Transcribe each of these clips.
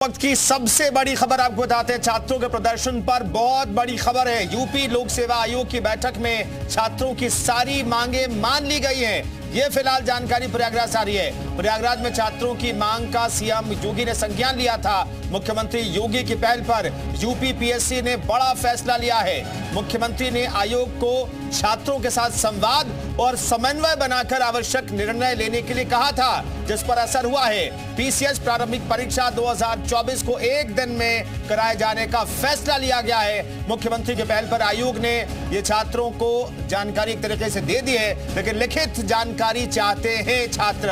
वक्त की सबसे बड़ी खबर आपको बताते हैं। छात्रों के प्रदर्शन पर बहुत बड़ी खबर है। यूपी लोक सेवा आयोग की बैठक में छात्रों की सारी मांगे मान ली गई हैं। ये फिलहाल जानकारी प्रयागराज से आ रही है। प्रयागराज में छात्रों की मांग का सीएम योगी ने संज्ञान लिया था। मुख्यमंत्री योगी की पहल पर यूपी पीएससी ने बड़ा फैसला लिया है। मुख्यमंत्री ने आयोग को छात्रों के साथ संवाद और समन्वय बनाकर आवश्यक निर्णय लेने के लिए कहा था, जिस पर असर हुआ है। पीसीएस प्रारंभिक परीक्षा 2024 को एक दिन में कराए जाने का फैसला लिया गया है। मुख्यमंत्री के पहल पर आयोग ने ये छात्रों को जानकारी एक तरीके से दे दी है, लेकिन लिखित जानकारी चाहते हैं छात्र।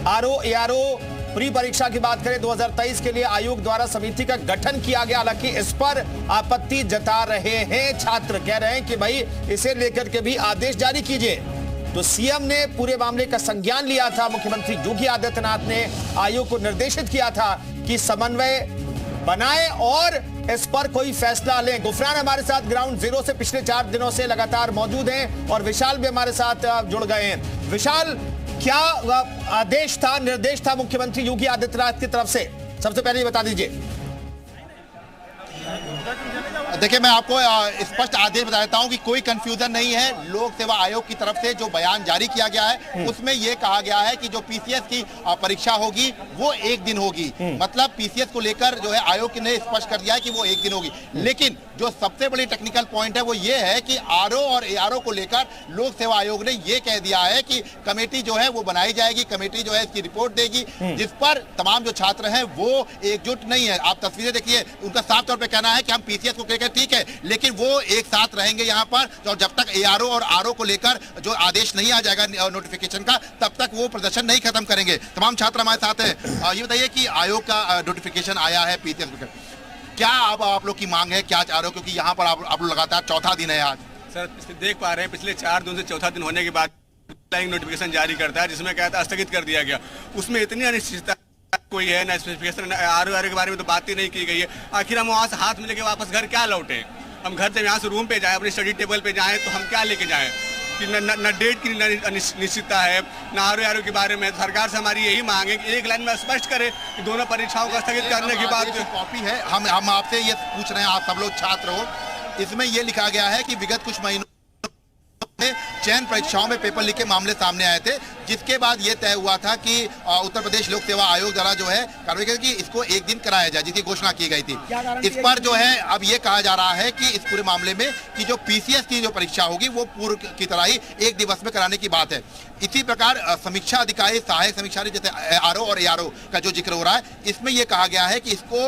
आरओ एआरओ प्री परीक्षा की बात करें 2023 के लिए आयोग द्वारा समिति का गठन किया गया। हालांकि इस पर आपत्ति जता रहे हैं छात्र, कह रहे हैं कि भाई इसे लेकर के भी आदेश जारी कीजिए। तो सीएम ने पूरे मामले का संज्ञान लिया था। मुख्यमंत्री योगी आदित्यनाथ ने आयोग को निर्देशित किया था कि समन्वय बनाए और इस पर कोई फैसला लें। गुफरान हमारे साथ ग्राउंड जीरो से पिछले 4 दिनों से लगातार मौजूद हैं और विशाल भी हमारे साथ जुड़ गए हैं। विशाल, क्या आदेश था, निर्देश था मुख्यमंत्री योगी आदित्यनाथ की तरफ से? सबसे पहले बता दीजिए। देखिए, मैं आपको स्पष्ट आदेश बता देता हूं कि कोई कंफ्यूजन नहीं है। लोक सेवा आयोग की तरफ से जो बयान जारी किया गया है उसमें यह कहा गया है कि जो पीसीएस की परीक्षा होगी वो एक दिन होगी। मतलब पीसीएस को लेकर जो है आयोग ने स्पष्ट कर दिया है कि वो एक दिन होगी। लेकिन जो सबसे बड़ी टेक्निकल पॉइंट है वो ये है कि आरओ और एआरओ को लेकर लोक सेवा आयोग ने ये कह दिया है कि कमेटी जो है वो बनाई जाएगी। कमेटी जो है इसकी रिपोर्ट देगी, जिस पर तमाम जो छात्र हैं वो एकजुट नहीं है। आप तस्वीरें देखिए, उनका साफ तौर पर कहना है कि हम पीसीएस को लेकर ठीक है, लेकिन वो एक साथ रहेंगे यहाँ पर, और जब तक एआरओ और आरओ को लेकर जो आदेश नहीं आ जाएगा नोटिफिकेशन का, तब तक वो प्रदर्शन नहीं खत्म करेंगे। तमाम छात्र हमारे साथ हैं। ये बताइए कि आयोग का नोटिफिकेशन आया है पीसीएस को, क्या अब आप लोग की मांग है, क्या चाह रहे हो? क्योंकि यहाँ पर आप लोग लगातार चौथा दिन है आज। सर, देख पा रहे हैं पिछले 4 दिन से चौथा दिन होने के बाद नोटिफिकेशन जारी करता है, जिसमें क्या था स्थगित कर दिया गया। उसमें इतनी अनिश्चितता कोई है ना, स्पेसिफिकेशन आरओ के बारे में तो बात ही नहीं की गई है। आखिर हम वहाँ से हाथ में लेके वापस घर क्या लौटे? हम घर से यहाँ से रूम पे जाएं, अपनी स्टडी टेबल पे जाएं, तो हम क्या लेके जाएं? कि न डेट की अनिश्चितता है, न आरओ के बारे में। सरकार से हमारी यही मांग है कि एक लाइन में स्पष्ट करे कि दोनों परीक्षाओं का स्थगित करने की बात। कॉपी है, हम आपसे ये पूछ रहे हैं, आप सब लोग छात्र हो। इसमें यह लिखा गया है कि विगत कुछ महीनों चयन परीक्षाओं में पेपर लीक के मामले सामने आए थे, जिसके बाद यह तय हुआ था कि उत्तर प्रदेश लोक सेवा आयोग द्वारा जो है कार्रवाई की कि इसको एक दिन कराया जाए, जिसकी घोषणा की गई थी। इस पर जो है अब ये कहा जा रहा है कि इस पूरे मामले में कि जो पीसीएस की जो परीक्षा होगी वो पूर्व की तरह ही एक दिवस में कराने की बात है। इसी प्रकार समीक्षा अधिकारी, सहायक समीक्षा जैसे आरओ और एआरओ का जो जिक्र हो रहा है, इसमें यह कहा गया है कि इसको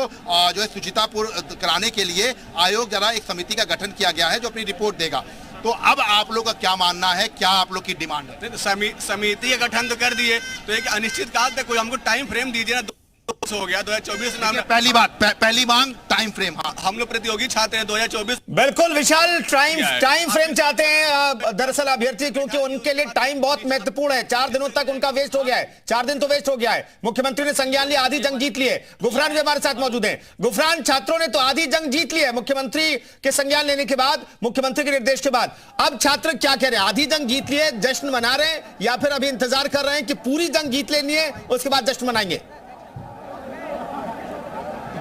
जो है सुचितापूर्ण कराने के लिए आयोग द्वारा एक समिति का गठन किया गया है जो अपनी रिपोर्ट देगा। तो अब आप लोग का क्या मानना है, क्या आप लोग की डिमांड है? तो समिति का गठन तो कर दिए, तो एक अनिश्चित काल तक कोई हमको टाइम फ्रेम दीजिए ना। हो गया 2024 में पहली मांग टाइम फ्रेम। हाँ, हम लोग प्रतियोगी चाहते हैं 2024। बिल्कुल विशाल, टाइम फ्रेम चाहते हैं दरअसल अभ्यर्थी, क्योंकि उनके लिए टाइम बहुत महत्वपूर्ण है। 4 दिनों तक उनका वेस्ट हो गया है, 4 दिन तो वेस्ट हो गया है। मुख्यमंत्री ने संज्ञान लिया, आधी जंग जीत लिए। गुफरान भी हमारे साथ मौजूद है। गुफरान, छात्रों ने तो आधी जंग जीत ली है मुख्यमंत्री के संज्ञान लेने के बाद, मुख्यमंत्री के निर्देश के बाद। अब छात्र क्या कह रहे हैं? आधी जंग जीत लिए, जश्न मना रहे हैं, या फिर अभी इंतजार कर रहे हैं कि पूरी जंग जीत लेनी है उसके बाद जश्न मनाएंगे?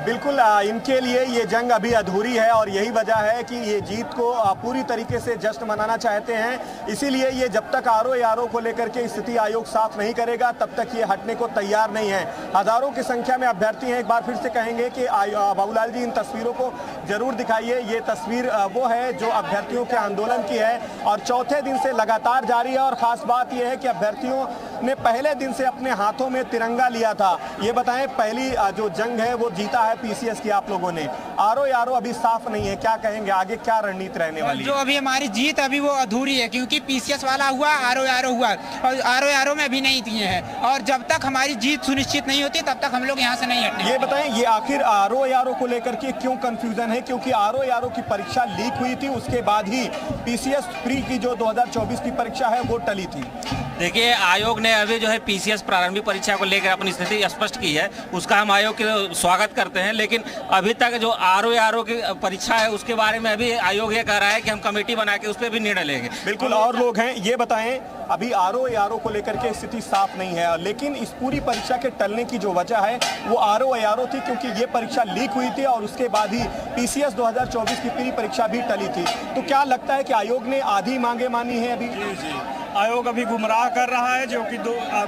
बिल्कुल, इनके लिए ये जंग अभी अधूरी है और यही वजह है कि ये जीत को पूरी तरीके से जश्न मनाना चाहते हैं। इसीलिए ये जब तक आरओ को लेकर के स्थिति आयोग साफ नहीं करेगा तब तक ये हटने को तैयार नहीं है। हजारों की संख्या में अभ्यर्थी हैं। एक बार फिर से कहेंगे कि बाबूलाल जी, इन तस्वीरों को जरूर दिखाइए। ये तस्वीर वो है जो अभ्यर्थियों के आंदोलन की है और चौथे दिन से लगातार जारी है। और खास बात यह है कि अभ्यर्थियों ने पहले दिन से अपने हाथों में तिरंगा लिया था। ये बताएं, पहली जो जंग है वो जीता है पीसीएस की आप लोगों ने। आरओ अभी साफ नहीं है, क्या कहेंगे आगे क्या रणनीति रहने वाली है? जो अभी हमारी जीत अभी वो अधूरी है, क्योंकि पीसीएस वाला हुआ, आरओ हुआ और आरओ में अभी नहीं दिए हैं। और जब तक हमारी जीत सुनिश्चित नहीं होती तब तक हम लोग यहाँ से नहीं हटेंगे। ये बताएं, ये आखिर आरओ को लेकर के क्यों कंफ्यूजन है? क्योंकि आरओ की परीक्षा लीक हुई थी, उसके बाद ही पीसीएस प्री की जो 2024 की परीक्षा है वो टली थी। देखिए, आयोग ने अभी जो है पीसीएस प्रारंभिक परीक्षा को लेकर अपनी स्थिति स्पष्ट की है, उसका हम आयोग के स्वागत करते हैं। लेकिन अभी तक जो आरओ की परीक्षा है उसके बारे में अभी आयोग ये कह रहा है कि हम कमेटी बना के उस पर भी निर्णय लेंगे। बिल्कुल, और लोग हैं, ये बताएं, अभी आरओ को लेकर के स्थिति साफ नहीं है, लेकिन इस पूरी परीक्षा के टलने की जो वजह है वो आरओ थी, क्योंकि ये परीक्षा लीक हुई थी और उसके बाद ही पीसीएस 2024 की पूरी परीक्षा भी टली थी। तो क्या लगता है कि आयोग ने आधी मांगे मानी है अभी? जी, आयोग अभी गुमराह कर रहा है, जो कि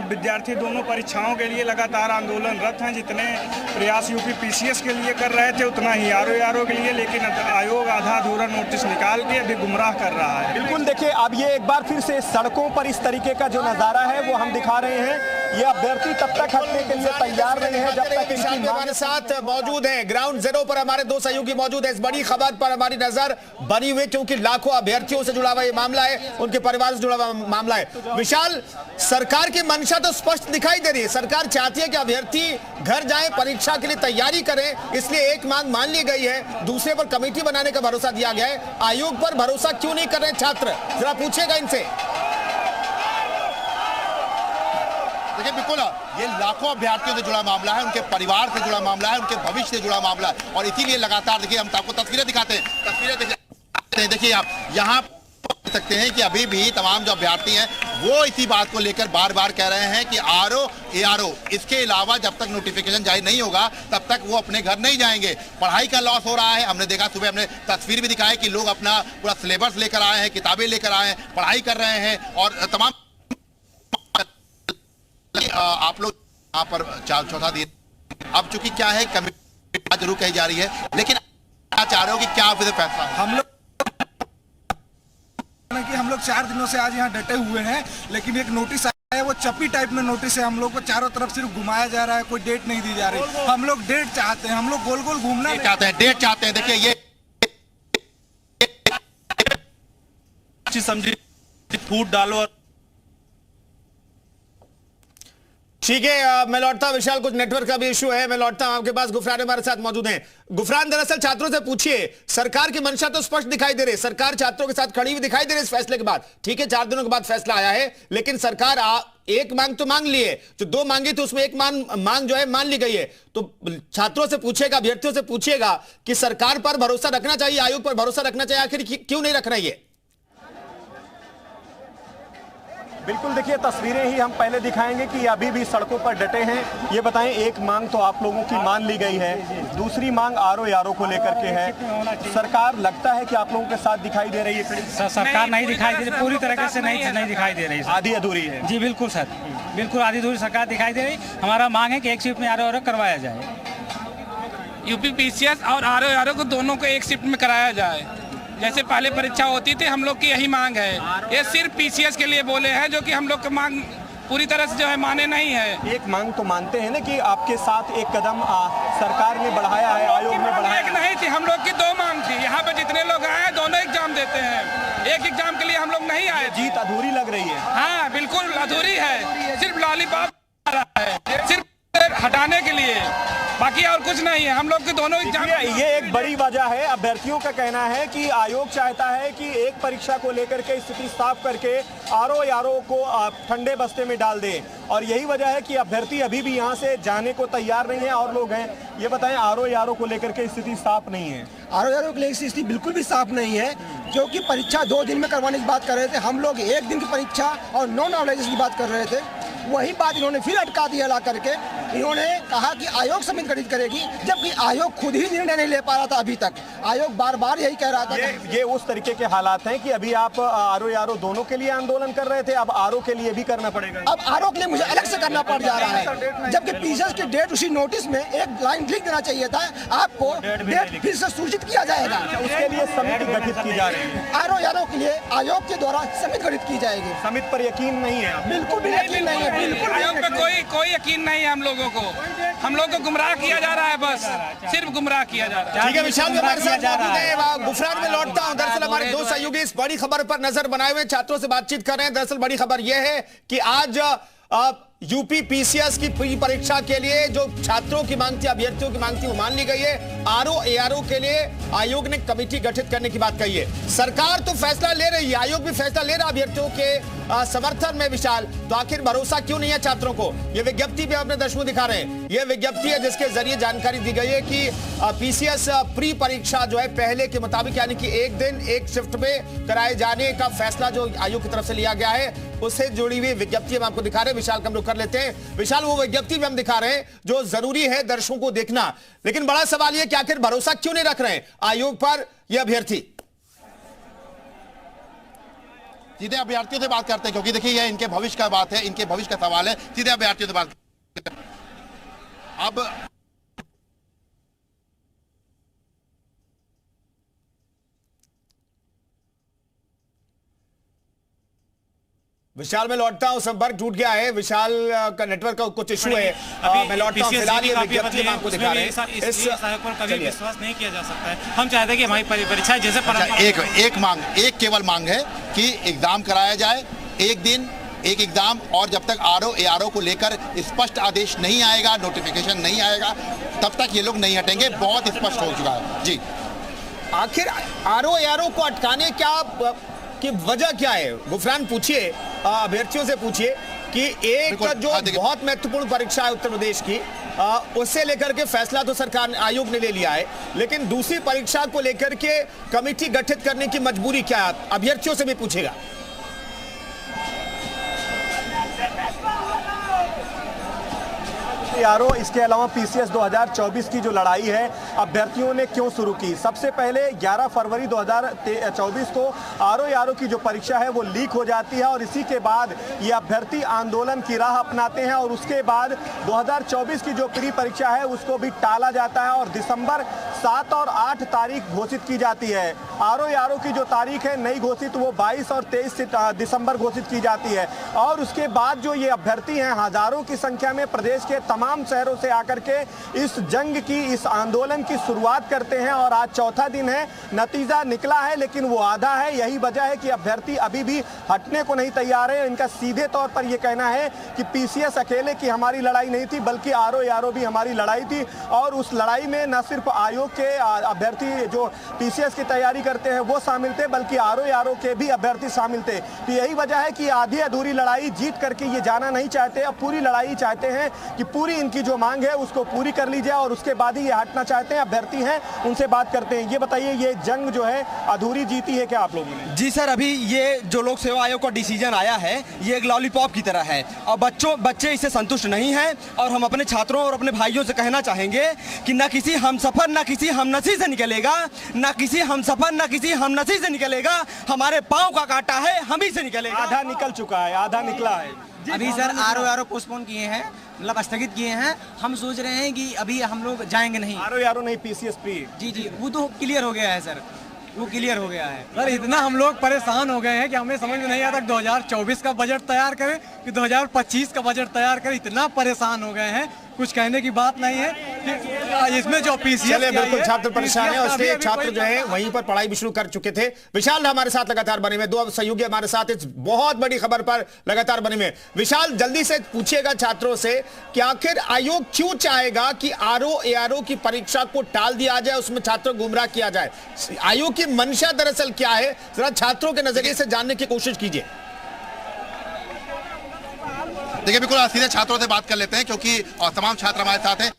विद्यार्थी दोनों परीक्षाओं के लिए लगातार आंदोलनरत हैं। जितने प्रयास यूपी पीसीएस के लिए कर रहे थे उतना ही आरओ के लिए, लेकिन आयोग आधा अधूरा नोटिस निकाल के अभी गुमराह कर रहा है। बिल्कुल, देखिए, अब ये एक बार फिर से सड़कों पर इस तरीके का जो नजारा है वो हम दिखा रहे हैं। ये अभ्यर्थी तब तक हटने के लिए तैयार नहीं है जब तक इनकी हमारे साथ मौजूद हैं। ग्राउंड जीरो पर हमारे दो सहयोगी मौजूद हैं। इस बड़ी खबर पर हमारी नजर बनी हुई, क्योंकि लाखों अभ्यर्थियों से जुड़ा हुआ ये मामला है, उनके परिवार से जुड़ा हुआ मामला है। विशाल, सरकार की मंशा तो स्पष्ट दिखाई दे रही है। सरकार चाहती है कि अभ्यर्थी घर जाएं, परीक्षा के लिए तैयारी करें, इसलिए एक मांग मान ली गई है, दूसरे पर कमेटी बनाने का भरोसा दिया गया है। आयोग पर भरोसा क्यों नहीं कर रहे छात्र, जरा पूछेगा इनसे। देखिए, बिल्कुल ये लाखों अभ्यर्थियों से जुड़ा मामला है, उनके परिवार से जुड़ा मामला है, उनके भविष्य से जुड़ा मामला है, और इसीलिए लगातार देखिए हम आपको तस्वीरें दिखाते हैं। देखिए, आप यहाँ देख सकते हैं कि अभी भी तमाम जो अभ्यर्थी हैं वो इसी बात को लेकर बार बार कह रहे हैं कि आरओ इसके अलावा जब तक नोटिफिकेशन जारी नहीं होगा तब तक वो अपने घर नहीं जाएंगे। पढ़ाई का लॉस हो रहा है। हमने देखा, सुबह हमने तस्वीर भी दिखाई कि लोग अपना पूरा सिलेबस लेकर आए हैं, किताबें लेकर आए हैं, पढ़ाई कर रहे हैं, और तमाम आप लोग यहाँ पर चौथा दिन अब चूंकि क्या है, कमेटी जरूर कही जा रही है, लेकिन क्या चाह रहे हो कि क्या फैसला? हम लोग 4 दिनों से आज यहाँ डटे हुए हैं, लेकिन एक नोटिस आया है, वो चप्पी टाइप में नोटिस है। हम लोग को चारों तरफ सिर्फ घुमाया जा रहा है, कोई डेट नहीं दी जा रही। हम लोग डेट चाहते हैं, हम लोग गोल गोल घूमना चाहते हैं, डेट चाहते हैं। देखिए, ये समझिए, फूट डालो और ठीक है, मैं लौटता हूं। विशाल, कुछ नेटवर्क का भी इशू है, मैं लौटता हूं आपके पास। गुफरान हमारे साथ मौजूद हैं। गुफरान, दरअसल छात्रों से पूछिए, सरकार की मंशा तो स्पष्ट दिखाई दे रही है, सरकार छात्रों के साथ खड़ी हुई दिखाई दे रही है इस फैसले के बाद। ठीक है, 4 दिनों के बाद फैसला आया है, लेकिन सरकार एक मांग तो मांग ली है, जो 2 मांगी थी उसमें एक मांग जो है मान ली गई है। तो छात्रों से पूछेगा, अभ्यर्थियों से पूछेगा कि सरकार पर भरोसा रखना चाहिए, आयोग पर भरोसा रखना चाहिए, आखिर क्यों नहीं रखना है? बिल्कुल, देखिए, तस्वीरें ही हम पहले दिखाएंगे कि अभी भी सड़कों पर डटे हैं। ये बताएं, एक मांग तो आप लोगों की मान ली गई है, दूसरी मांग आरओ को लेकर के है। सरकार लगता है कि आप लोगों के साथ दिखाई दे रही है? सरकार नहीं दिखाई दे रही, पूरी तरीके से नहीं दिखाई दे रही, आधी अधूरी है। जी बिल्कुल सर, बिल्कुल आधी अधूरी सरकार दिखाई दे रही। हमारा मांग है कि एक शिफ्ट में आरओ करवाया जाए। यूपी पीसीएस और आरओ को दोनों को एक शिफ्ट में कराया जाए, जैसे पहले परीक्षा होती थी। हम लोग की यही मांग है। ये सिर्फ पीसीएस के लिए बोले हैं, जो कि हम लोग की मांग पूरी तरह से जो है माने नहीं है। एक मांग तो मानते हैं ना कि आपके साथ एक कदम सरकार ने बढ़ाया है, आयोग ने बढ़ाया। एक नहीं थी, हम लोग की 2 मांग थी। यहाँ पे जितने लोग आए हैं दोनों एग्जाम देते हैं, एक एग्जाम के लिए हम लोग नहीं आए। जीत अधूरी लग रही है। हाँ, बिल्कुल अधूरी है। सिर्फ लॉलीपॉप आ रहा है, सिर्फ हटाने के लिए, बाकी और कुछ नहीं है। हम लोग के दोनों एग्जाम, ये एक बड़ी वजह है। अभ्यर्थियों का कहना है कि आयोग चाहता है कि एक परीक्षा को लेकर के स्थिति साफ करके आरओ को ठंडे बस्ते में डाल दे, और यही वजह है कि अभ्यर्थी अभी भी यहां से जाने को तैयार नहीं है। और लोग हैं, ये बताएं, आरओ को लेकर के स्थिति साफ नहीं है? आरओ के लिए स्थिति बिल्कुल भी साफ नहीं है, क्योंकि परीक्षा 2 दिन में करवाने की बात कर रहे थे। हम लोग 1 दिन की परीक्षा और नॉन नॉलेज की बात कर रहे थे। वही बात इन्होंने फिर अटका दिया ला करके। इन्होंने कहा कि आयोग समिति गठित करेगी, जबकि आयोग खुद ही निर्णय नहीं ले पा रहा था अभी तक। आयोग बार बार यही कह रहा था। ये उस तरीके के हालात हैं कि अभी आप आरओ दोनों के लिए आंदोलन कर रहे थे, अब आरओ के लिए भी करना पड़ेगा। अब आरओ के लिए मुझे अलग से करना पड़ जा रहा है, जबकि पीसीएस की डेट उसी नोटिस में एक लाइन लिख देना चाहिए था, आपको डेट फिर से सूचित किया जाएगा। उसके लिए समिति गठित की जा रही है। आरओ के लिए आयोग के द्वारा समिति गठित की जाएगी। समिति पर यकीन नहीं है? बिल्कुल भी यकीन नहीं है, बिल्कुल आयोग पे कोई यकीन नहीं है। हम लोग को गुमराह किया जा रहा है, बस सिर्फ गुमराह किया जा रहा है। ठीक है, विशाल हमारे साथ मौजूद हैं। गुफरान में लौटता हूं। दरअसल हमारे 2 सहयोगी इस बड़ी खबर पर नजर बनाए हुए छात्रों से बातचीत कर रहे हैं। दरअसल बड़ी खबर यह है कि आज यूपी पीसीएस की प्री परीक्षा के लिए जो छात्रों की मांग थी, अभ्यर्थियों की मांग थी, वो मान ली गई है। आरओ एआरओ के लिए आयोग ने कमेटी गठित करने की बात कही है। सरकार तो फैसला ले रही है, आयोग भी फैसला ले रहा है अभ्यर्थियों के समर्थन में। विशाल, तो आखिर भरोसा क्यों नहीं है छात्रों को? यह विज्ञप्ति भी अपने दर्शकों दिखा रहे हैं। यह विज्ञप्ति है जिसके जरिए जानकारी दी गई है कि पीसीएस प्री परीक्षा जो है पहले के मुताबिक, यानी कि एक दिन एक शिफ्ट में कराए जाने का फैसला जो आयोग की तरफ से लिया गया है, उससे जुड़ी हुई विज्ञप्ति हम आपको दिखा रहे हैं। विशाल, हम रुक कर लेते हैं। विशाल, वो विज्ञप्ति भी हम दिखा रहे हैं जो जरूरी है दर्शकों को देखना। लेकिन बड़ा सवाल यह कि आखिर भरोसा क्यों नहीं रख रहे हैं आयोग पर ये अभ्यर्थी? सीधे अभ्यर्थियों से बात करते हैं, क्योंकि देखिए यह इनके भविष्य का बात है, इनके भविष्य का सवाल है। सीधे अभ्यर्थियों से बात करते हैं। अब विशाल में लौटता हूं, संपर्क टूट गया है। विशाल का नेटवर्क का कुछ इशू है। मैं लौटता हूं। फिलहाल ये विज्ञप्ति हम आपको दिखा रहे हैं। इस सहायक पर कभी विश्वास नहीं किया जा सकता है। हम चाहते हैं कि हमारी परीक्षा जैसे एक केवल मांग है कि एग्जाम कराया जाए, एक दिन एक एग्जाम, और जब तक आरओ एआरओ को लेकर स्पष्ट आदेश नहीं आएगा, नोटिफिकेशन नहीं आएगा, तब तक ये लोग नहीं हटेंगे। बहुत स्पष्ट हो चुका है जी। आखिर आरओ एआरओ को अटकाने की वजह क्या है? गुफरान, पूछिए अभ्यर्थियों से, पूछिए कि एक जो बहुत महत्वपूर्ण परीक्षा है उत्तर प्रदेश की, उससे लेकर के फैसला तो सरकार आयोग ने ले लिया है, लेकिन दूसरी परीक्षा को लेकर के कमेटी गठित करने की मजबूरी क्या है? अभ्यर्थियों से भी पूछेगा। आरओ, इसके अलावा पीसीएस 2024 की जो लड़ाई है अभ्यर्थियों ने क्यों शुरू की? सबसे पहले 11 फरवरी 2024 को आरओ की जो परीक्षा है वो लीक हो जाती है, और इसी के बाद ये अभ्यर्थी आंदोलन की राह अपनाते हैं, और उसके बाद 2024 की जो प्री परीक्षा है उसको भी टाला जाता है, और दिसंबर 7 और 8 तारीख घोषित की जाती है। आरओ की जो तारीख है नई घोषित, वो 22 और 23 दिसंबर घोषित की जाती है। और उसके बाद जो ये अभ्यर्थी हैं हजारों की संख्या में प्रदेश के तमाम शहरों से आकर के इस जंग की, इस आंदोलन की शुरुआत करते हैं, और आज चौथा दिन है। नतीजा निकला है लेकिन वो आधा है। यही वजह है कि अभ्यर्थी अभी भी हटने को नहीं तैयार है। इनका सीधे तौर पर यह कहना है कि पीसीएस अकेले की हमारी लड़ाई नहीं थी, बल्कि आरओ भी हमारी लड़ाई थी, और उस लड़ाई में न सिर्फ आयोग के अभ्यर्थी जो पीसीएस की तैयारी करते हैं वो शामिल थे, बल्कि आरओ के भी अभ्यर्थी शामिल थे। तो यही वजह है कि आधी अधूरी लड़ाई जीत करके ये जाना नहीं चाहते, अब पूरी लड़ाई चाहते हैं कि पूरी इनकी जो मांग है उसको पूरी कर ली जाए, और उसके बाद ही ये हटना चाहते हैं। अभ्यर्थी हैं, उनसे बात करते हैं। ये बताइए, ये जंग जो है अधूरी जीती है क्या आप लोगों ने? जी सर, अभी ये जो लोक सेवा आयोग का डिसीजन आया है ये एक लॉलीपॉप की तरह है, और बच्चे इससे संतुष्ट नहीं हैं, और हम अपने छात्रों और अपने भाइयों से कहना चाहेंगे कि न किसी हमसफर न किसी हमनसी से निकलेगा, न किसी हमसफर न किसी हमनसी से निकलेगा, हमारे पांव का कांटा है हम ही से निकलेगा। आधा निकल चुका है, आधा निकला है। अभी सर आरओ पोस्टपोन किए हैं, मतलब स्थगित किए हैं। हम सोच रहे हैं कि अभी हम लोग जाएंगे नहीं। आरओ नहीं, पीसीएस प्री। जी, वो तो क्लियर हो गया है सर, वो क्लियर हो गया है। सर इतना हम लोग परेशान हो गए हैं कि हमें समझ में नहीं आता 2024 का बजट तैयार करें कि 2025 का बजट तैयार करें। इतना परेशान हो गए हैं, कुछ कहने की बात नहीं है कि इसमें जो पीसीएस बिल्कुल छात्र परेशान है, उससे एक छात्र जो है वहीं पर पढ़ाई भी शुरू कर चुके थे। विशाल हमारे साथ लगातार बने हुए, दो सहयोगी हमारे साथ इस बहुत बड़ी खबर पर लगातार बने हुए। विशाल, जल्दी से पूछिएगा छात्रों से कि आखिर आयोग क्यों चाहेगा कि आरओ एआरओ की परीक्षा को टाल दिया जाए, उसमें छात्रों को गुमराह किया जाए? आयोग की मंशा दरअसल क्या है, जरा छात्रों के नजरिए से जानने की कोशिश कीजिए। देखिए, बिल्कुल सीधे छात्रों से बात कर लेते हैं, क्योंकि तमाम छात्र हमारे साथ हैं।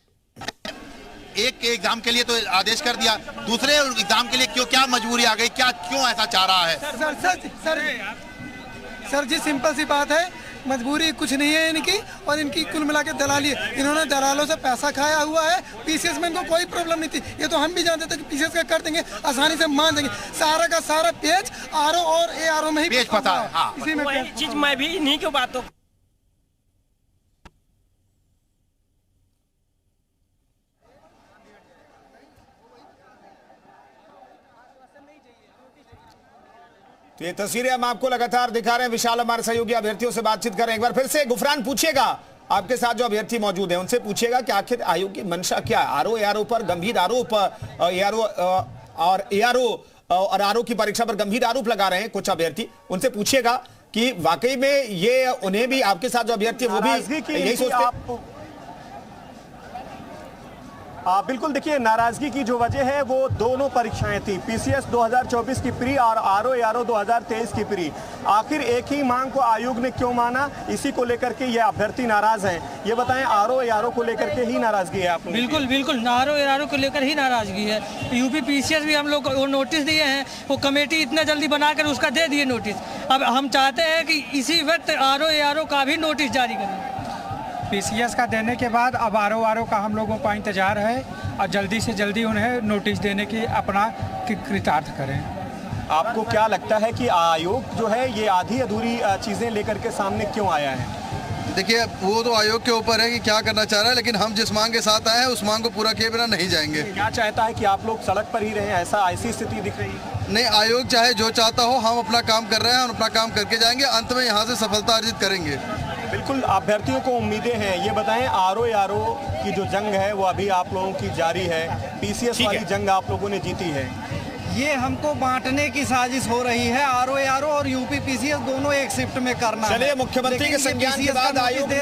एक एग्जाम के लिए तो आदेश कर दिया, दूसरे एग्जाम के लिए क्या मजबूरी आ गई, क्यों ऐसा चाह रहा है? सर जी, सिंपल सी बात है, मजबूरी कुछ नहीं है इनकी, और इनकी कुल मिला के दलाली है। इन्होंने दलालों से पैसा खाया हुआ है। पीसीएस में इनको कोई प्रॉब्लम नहीं थी, ये तो हम भी जानते थे कि पीसीएस का कर देंगे, आसानी से मान देंगे। सारा का सारा पेज आरओ और एआरओ में ही पेज फंसा है। हाँ, इसी में चीज मैं भी इन्हीं की बातों तो ये तस्वीरें हम आपको लगातार दिखा रहे हैं। विशाल हमारे सहयोगी अभ्यर्थियों से बातचीत करें। एक बार फिर से गुफरान, पूछिएगा आपके साथ जो अभ्यर्थी मौजूद हैं उनसे पूछिएगा कि आखिर आयोग की मंशा क्या है। आरओ एआरओ पर गंभीर आरोप, एआरओ और आरओ की परीक्षा पर गंभीर आरोप लगा रहे हैं कुछ अभ्यर्थी। उनसे पूछिएगा कि वाकई में ये उन्हें भी, आपके साथ जो अभ्यर्थी वो भी यही सोचते। बिल्कुल, देखिए नाराजगी की जो वजह है वो दोनों परीक्षाएं थी, पीसीएस 2024 की प्री और आरओ 2023 की प्री। आखिर एक ही मांग को आयोग ने क्यों माना, इसी को लेकर के ये अभ्यर्थी नाराज हैं। ये बताएं, आरओ को लेकर के ही नाराजगी है आप? बिल्कुल बिल्कुल, आरओ को लेकर ही नाराजगी है। यूपी पीसीएस भी हम लोग वो नोटिस दिए हैं, वो कमेटी इतना जल्दी बनाकर उसका दे दिए नोटिस। अब हम चाहते हैं कि इसी वक्त आरओ का भी नोटिस जारी करें। पीसीएस का देने के बाद अब आरओ का हम लोगों का इंतजार है और जल्दी से जल्दी उन्हें नोटिस देने की अपना कृतार्थ करें। आपको क्या लगता है कि आयोग जो है ये आधी अधूरी चीज़ें लेकर के सामने क्यों आया है? देखिए, वो तो आयोग के ऊपर है कि क्या करना चाह रहा है, लेकिन हम जिस मांग के साथ आए हैं उस मांग को पूरा किए बिना नहीं जाएंगे। क्या चाहता है कि आप लोग सड़क पर ही रहें, ऐसी स्थिति दिख रही है? नहीं, आयोग चाहे जो चाहता हो, हम अपना काम कर रहे हैं, हम अपना काम करके जाएंगे, अंत में यहाँ से सफलता अर्जित करेंगे। बिल्कुल, अभ्यर्थियों को उम्मीदें हैं। ये बताएं, आरओ की जो जंग है वो अभी आप लोगों की जारी है, पीसीएस वाली जंग आप लोगों ने जीती है। ये हमको बांटने की साजिश हो रही है, आरओ और यूपी पीसीएस दोनों एक शिफ्ट में करना है। चलिए, मुख्यमंत्री के संज्ञान के बाद आयोग ने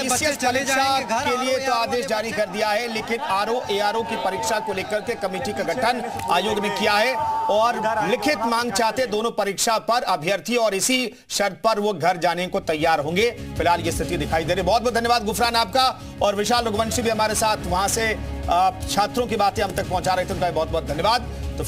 पीसीएस परीक्षा के लिए तो आदेश जारी कर दिया है, लेकिन आरओ की परीक्षा को लेकर के कमेटी का गठन आयोग ने किया है और लिखित मांग चाहते दोनों परीक्षा पर अभ्यर्थी, और इसी शर्त पर वो घर जाने को तैयार होंगे। फिलहाल ये स्थिति दिखाई दे रही है। बहुत बहुत धन्यवाद गुफरान आपका, और विशाल रघुवंशी भी हमारे साथ वहां से छात्रों की बातें हम तक पहुंचा रहे थे, उनका बहुत बहुत धन्यवाद। तो